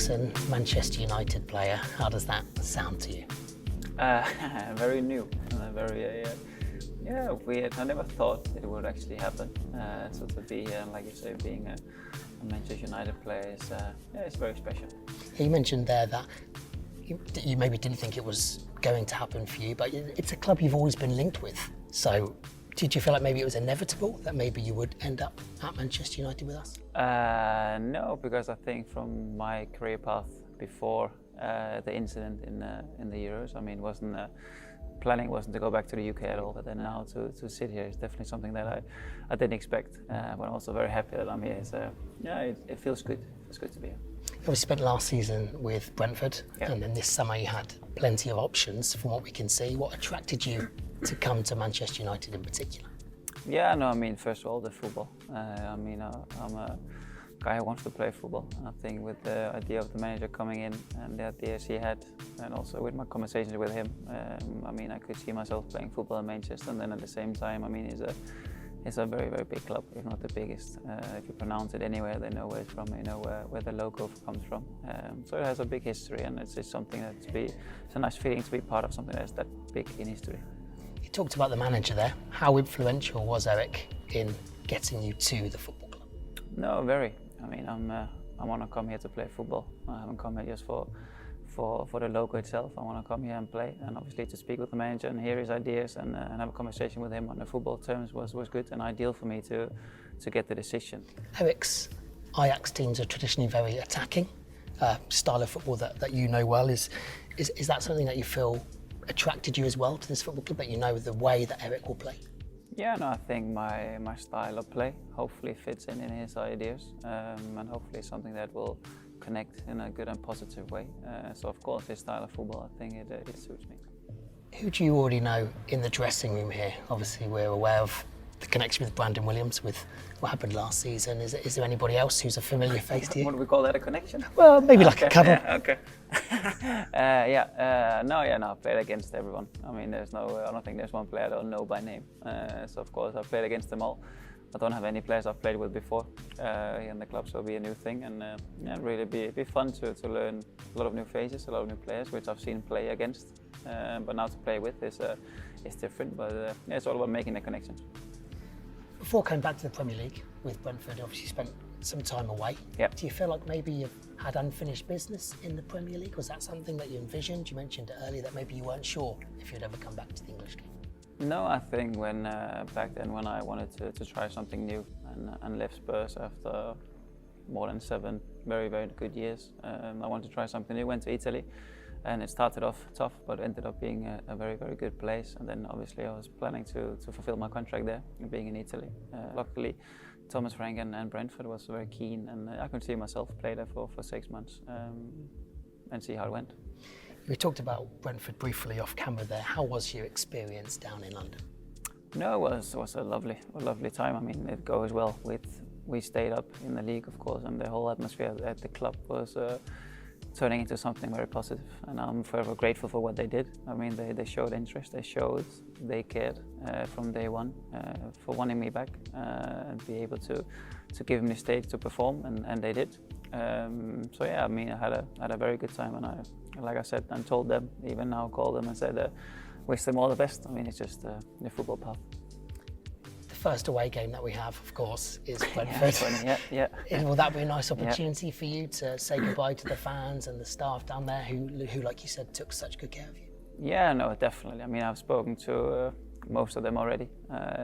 Eriksen, Manchester United player. How does that sound to you? Very new, very weird. I never thought it would actually happen. So to be, like you say, being a Manchester United player is it's very special. You mentioned there that you maybe didn't think it was going to happen for you, but it's a club you've always been linked with. So did you feel like maybe it was inevitable that maybe you would end up at Manchester United with us? No, because I think from my career path before the incident in the Euros, I mean, planning wasn't to go back to the UK at all. But then now to sit here is definitely something that I didn't expect. But I'm also very happy that I'm here. So it feels good. It's good to be here. You spent last season with Brentford, Yeah. and then this summer you had plenty of options from what we can see. What attracted you to come to Manchester United in particular? Yeah, no, I mean, first of all, the football. I'm a guy who wants to play football. I think with the idea of the manager coming in and the ideas he had, and also with my conversations with him, I could see myself playing football in Manchester. And then at the same time, it's a very, very big club, if not the biggest. If you pronounce it anywhere, they know where it's from, they know where the logo comes from. So it has a big history, and it's something it's a nice feeling to be part of something that's that big in history. You talked about the manager there. How influential was Erik in getting you to the football club? No, very. I mean, I want to come here to play football. I haven't come here just for the logo itself. I want to come here and play, and obviously to speak with the manager and hear his ideas and have a conversation with him on the football terms was good and ideal for me to get the decision. Erik's Ajax teams are traditionally very attacking, style of football that you know well. Is that something that you feel attracted you as well to this football club, that you know the way that Erik will play? Yeah, no, I think my style of play hopefully fits in his ideas, and hopefully something that will connect in a good and positive way. So of course his style of football, I think it suits me. Who do you already know in the dressing room here? Obviously we're aware of the connection with Brandon Williams, with what happened last season. Is there anybody else who's a familiar face to you? What do we call that, a connection? Well, maybe like a couple. Yeah, okay. I played against everyone. I mean, I don't think there's one player I don't know by name. So of course I've played against them all. I don't have any players I've played with before here in the club, so it'll be a new thing, and really be fun to learn a lot of new faces, a lot of new players, which I've seen play against, but now to play with is different. But it's all about making the connections. Before coming back to the Premier League with Brentford, obviously you spent some time away. Yep. Do you feel like maybe you've had unfinished business in the Premier League? Was that something that you envisioned? You mentioned it earlier that maybe you weren't sure if you'd ever come back to the English game. No, I think when back then when I wanted to try something new and left Spurs after more than 7 very, very good years, I wanted to try something new. Went to Italy, and it started off tough, but ended up being a very, very good place. And then obviously I was planning to fulfill my contract there, being in Italy. Luckily, Thomas Frank and Brentford was very keen, and I could see myself play there for 6 months and see how it went. We talked about Brentford briefly off camera there. How was your experience down in London? No, it was a lovely time. I mean, it goes well we stayed up in the league, of course, and the whole atmosphere at the club was turning into something very positive, and I'm forever grateful for what they did. I mean, they showed interest, they cared from day one for wanting me back and be able to give me the stage to perform, and they did. So yeah, I mean, I had a very good time, and like I said, and told them, even now called them and said, wish them all the best. I mean, it's just the football path. The first away game that we have, of course, is Brentford. Yeah. Will that be a nice opportunity for you to say goodbye to the fans and the staff down there who, like you said, took such good care of you? Yeah, no, definitely. I mean, I've spoken to most of them already.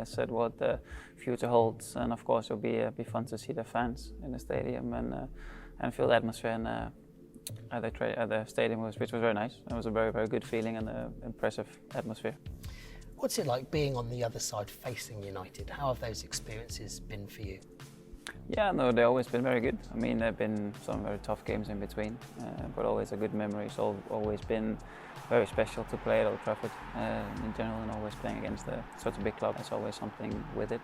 Said what the future holds, and of course it'll be fun to see the fans in the stadium and feel the atmosphere at the stadium, which was very nice. It was a very, very good feeling and an impressive atmosphere. What's it like being on the other side facing United? How have those experiences been for you? Yeah, no, they've always been very good. I mean, there have been some very tough games in between, but always a good memory. It's always been very special to play at Old Trafford in general, and always playing against such a big club. There's always something with it.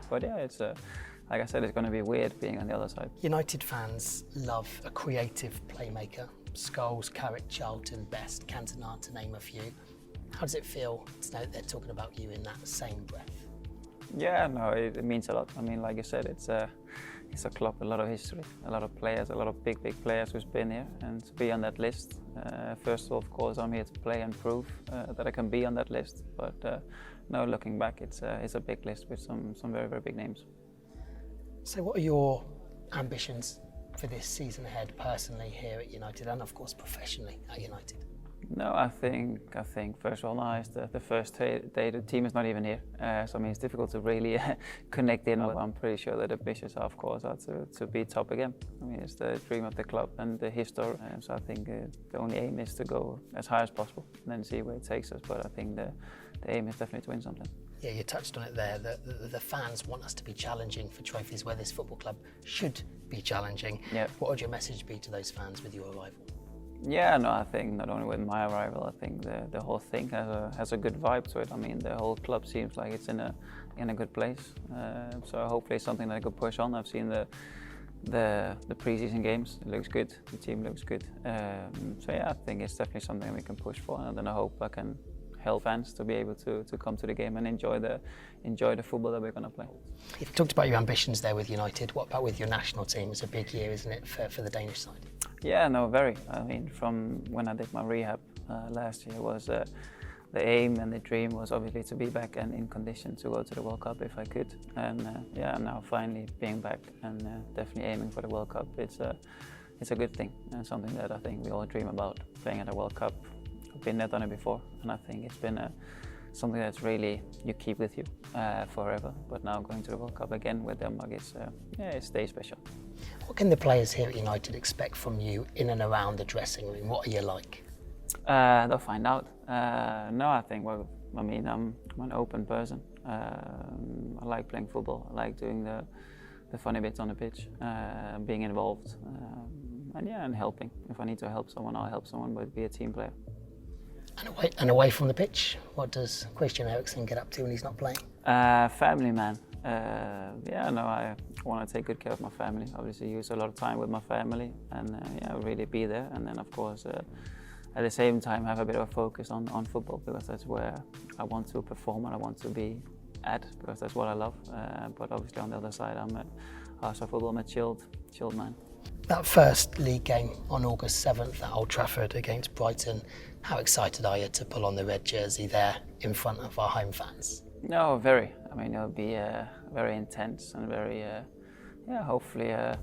But yeah, it's like I said, it's going to be weird being on the other side. United fans love a creative playmaker. Scholes, Carrick, Charlton, Best, Cantona, to name a few. How does it feel to know that they're talking about you in that same breath? Yeah, no, it means a lot. I mean, like you said, it's a club, a lot of history, a lot of players, a lot of big players who's been here, and to be on that list. First of all, of course, I'm here to play and prove that I can be on that list. But no, looking back, it's a big list with some very big names. So, what are your ambitions for this season ahead, personally here at United, and of course professionally at United? No, I think first of all now is the first day the team is not even here, so I mean it's difficult to really connect in. But I'm pretty sure that the ambitions are, of course, to be top again. I mean it's the dream of the club and the history, so I think the only aim is to go as high as possible and then see where it takes us. But I think the aim is definitely to win something. Yeah, you touched on it there. The fans want us to be challenging for trophies where this football club should be challenging. Yeah. What would your message be to those fans with your arrival? Yeah, no, I think not only with my arrival, I think the whole thing has a good vibe to it. I mean, the whole club seems like it's in a good place. So hopefully it's something that I could push on. I've seen the pre-season games. It looks good. The team looks good. So yeah, I think it's definitely something we can push for, and then I hope I can help fans to be able to come to the game and enjoy the football that we're going to play. You've talked about your ambitions there with United. What about with your national team? It's a big year, isn't it, for the Danish side? Yeah, no, very. I mean, from when I did my rehab last year, was the aim and the dream was obviously to be back and in condition to go to the World Cup if I could. And yeah, now finally being back and definitely aiming for the World Cup. It's a good thing and something that I think we all dream about, playing at a World Cup. I've been there, done it before, and I think it's been something that's really you keep with you forever. But now going to the World Cup again with Denmark, it stays special. What can the players here at United expect from you in and around the dressing room? What are you like? They'll find out. No, I think, well, I mean, I'm an open person. I like playing football. I like doing the funny bits on the pitch, being involved, and helping. If I need to help someone, I'll help someone, but be a team player. And away from the pitch, what does Christian Eriksen get up to when he's not playing? Family man. Yeah, no, I want to take good care of my family. Obviously, use a lot of time with my family, and really be there. And then, of course, at the same time, have a bit of a focus on football, because that's where I want to perform and I want to be at, because that's what I love. But obviously, on the other side, I'm a chilled man. That first league game on August 7th at Old Trafford against Brighton, how excited are you to pull on the red jersey there in front of our home fans? No, very. I mean, it'll be very intense and very, hopefully a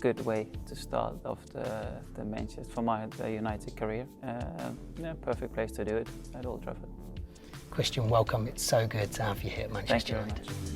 good way to start off the Manchester for my United career. Perfect place to do it at Old Trafford. Christian, welcome. It's so good to have you here at Manchester Thank you very United. much.